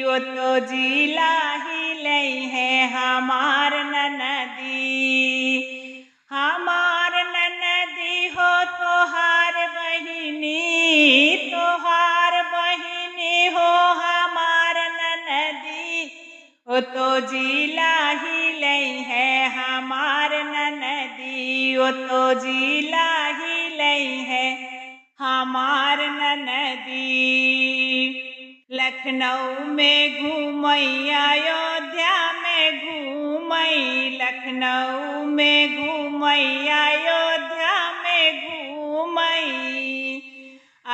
ओ तो जिला हिले है हमार ननदी। हमार ननदी हो तोहार बहिनी, तोहार बहिनी हो हमार ननदी। ओ तो जिला हिले है हमार ननदी, ओ तो जिला हिले है हमार ननदी। लखनऊ में घूमई, अयोध्या में घूमई, लखनऊ में घूमई, अयोध्या में घूमई,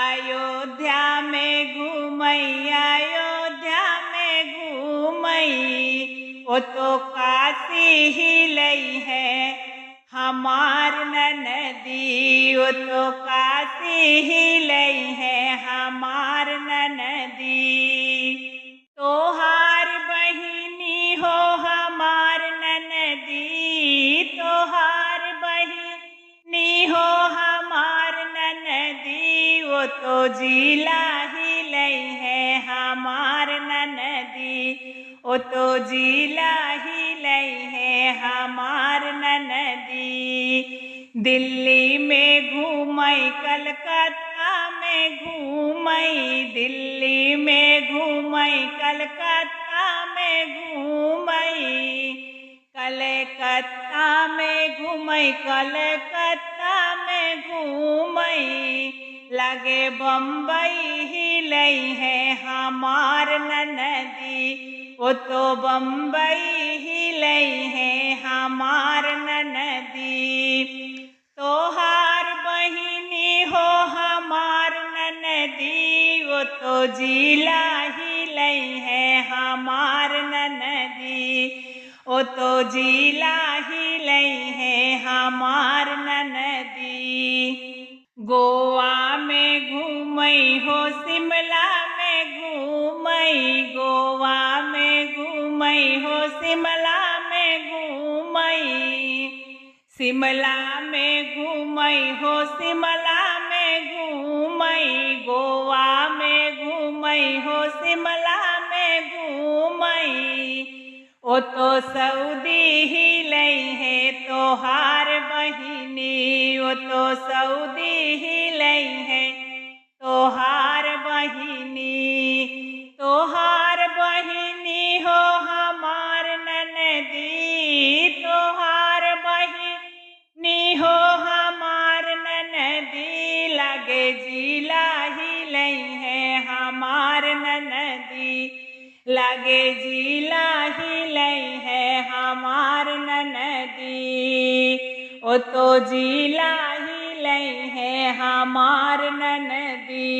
अयोध्या में घूमई, अयोध्या में घूमई। ओ तो काशी हिलई है हमार ननदी, ओ तो काशी हिलई है हमार ननदी। तोहार बहिनी हो हमार ननदी, तोहार बहिनी हो हमार ननदी। ओ तो जिला हिलई है हमार ननदी, ओ तो जिला हिलई है हमार ननदी। दिल्ली में घूमई, कलकत्ता में घूमई, दिल्ली में घूमई, कलकत्ता में घूमई, कलकत्ता में घूमई, कलकत्ता में घूमई। लगे बम्बई हिलई है हमार ननदी, ओ तो बम्बई हिलई है हमार ननदी। तोहार बहिनी हो हमार ननदी, ओ तो जिला हिलई है हमार ननदी, ओ तो जिला हिलई है हमार ननदी। गोवा में घूमई हो, शिमला में घूमई, गोवा में घूमई हो, शिमला में घूमई, शिमला में घूमई हो, शिमला में घूमई, गोवा में घूमई हो, शिमला में घूमई। ओ तो सऊदी हिलई है तोहार बहिनी, ओ तो सऊदी हिलई है तोहार बहिनी। तोहार बहिनी हो हमार ननदी, तोहार बहिनी हो हमार ननदी। लगे जिला हिलई है हमार ननदी, लगे जिला हिलई है हमार ननदी। ओ तो जिला हिलई है हमार ननदी।